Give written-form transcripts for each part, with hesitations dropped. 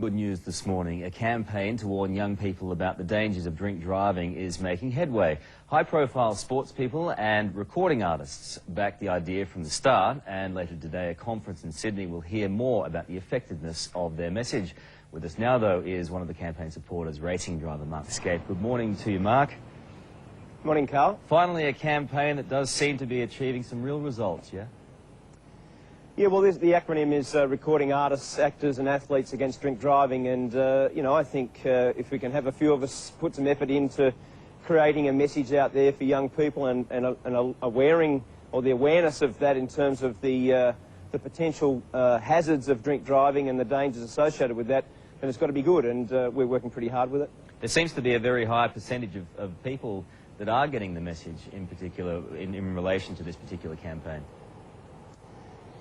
Good news this morning. A campaign to warn young people about the dangers of drink driving is making headway. High-profile sports people and recording artists backed the idea from the start, and later today a conference in Sydney will hear more about the effectiveness of their message. With us now, though, is one of the campaign supporters, racing driver Mark Skaife. Good morning to you, Mark. Morning, Carl. Finally, a campaign that does seem to be achieving some real results, yeah? Yeah, well, the acronym is Recording Artists, Actors and Athletes Against Drink Driving, and, you know, I think if we can have a few of us put some effort into creating a message out there for young people and the awareness of that in terms of the potential hazards of drink driving and the dangers associated with that, then it's got to be good, and we're working pretty hard with it. There seems to be a very high percentage of people that are getting the message, in particular, in relation to this particular campaign.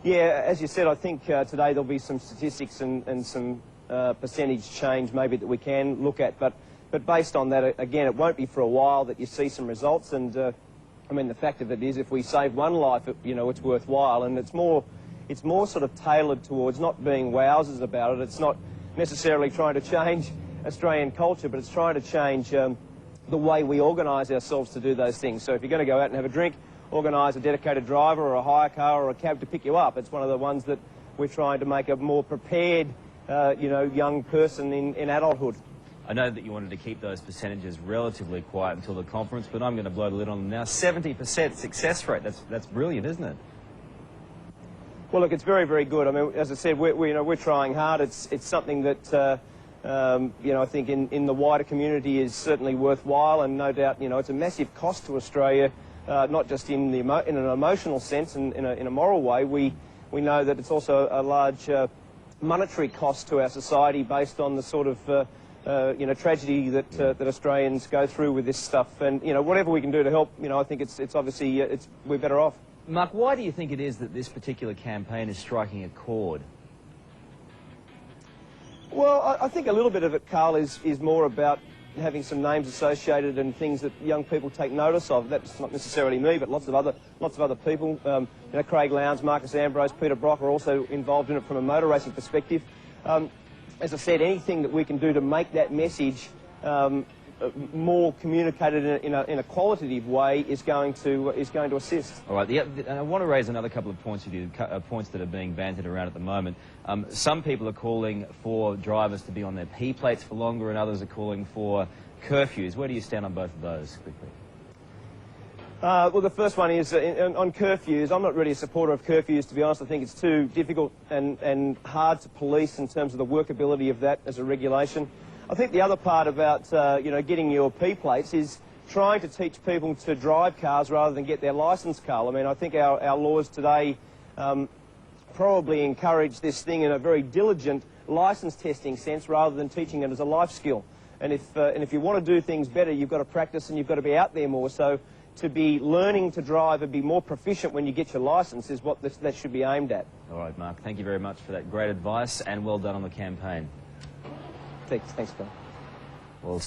Yeah, as you said, I think today there'll be some statistics and some percentage change maybe that we can look at, but based on that, again, it won't be for a while that you see some results, and I mean, the fact of it is, if we save one life, you know, it's worthwhile, and it's more sort of tailored towards not being wowsers about it. It's not necessarily trying to change Australian culture, but it's trying to change the way we organise ourselves to do those things. So if you're going to go out and have a drink, organise a dedicated driver or a hire car or a cab to pick you up. It's one of the ones that we're trying to make a more prepared, you know, young person in adulthood. I know that you wanted to keep those percentages relatively quiet until the conference, but I'm going to blow the lid on them now. 70% success rate. That's brilliant, isn't it? Well, look, it's very, very good. I mean, as I said, we're trying hard. It's something that you know, I think in the wider community is certainly worthwhile, and no doubt, you know, it's a massive cost to Australia. Not just in an emotional sense and in a moral way. We know that it's also a large monetary cost to our society based on the sort of you know, tragedy that Australians go through with this stuff. And you know, whatever we can do to help, you know, I think it's obviously we're better off. Mark, why do you think it is that this particular campaign is striking a chord? Well, I think a little bit of it, Carl, is more about having some names associated and things that young people take notice of. That's not necessarily me, but lots of other people. You know, Craig Lowndes, Marcus Ambrose, Peter Brock are also involved in it from a motor racing perspective. As I said, anything that we can do to make that message more communicated in a qualitative way is going to assist. All right. I want to raise another couple of points with you, points that are being bandied around at the moment. Some people are calling for drivers to be on their P plates for longer, and others are calling for curfews. Where do you stand on both of those, quickly? Well, the first one is on curfews. I'm not really a supporter of curfews, to be honest. I think it's too difficult and hard to police in terms of the workability of that as a regulation. I think the other part about you know, getting your P plates is trying to teach people to drive cars rather than get their licence, Carl. I mean, I think our laws today probably encourage this thing in a very diligent licence testing sense rather than teaching it as a life skill. And if you want to do things better, you've got to practice and you've got to be out there more. So to be learning to drive and be more proficient when you get your licence is what that should be aimed at. All right, Mark, thank you very much for that great advice, and well done on the campaign. Thanks, Carl. Well,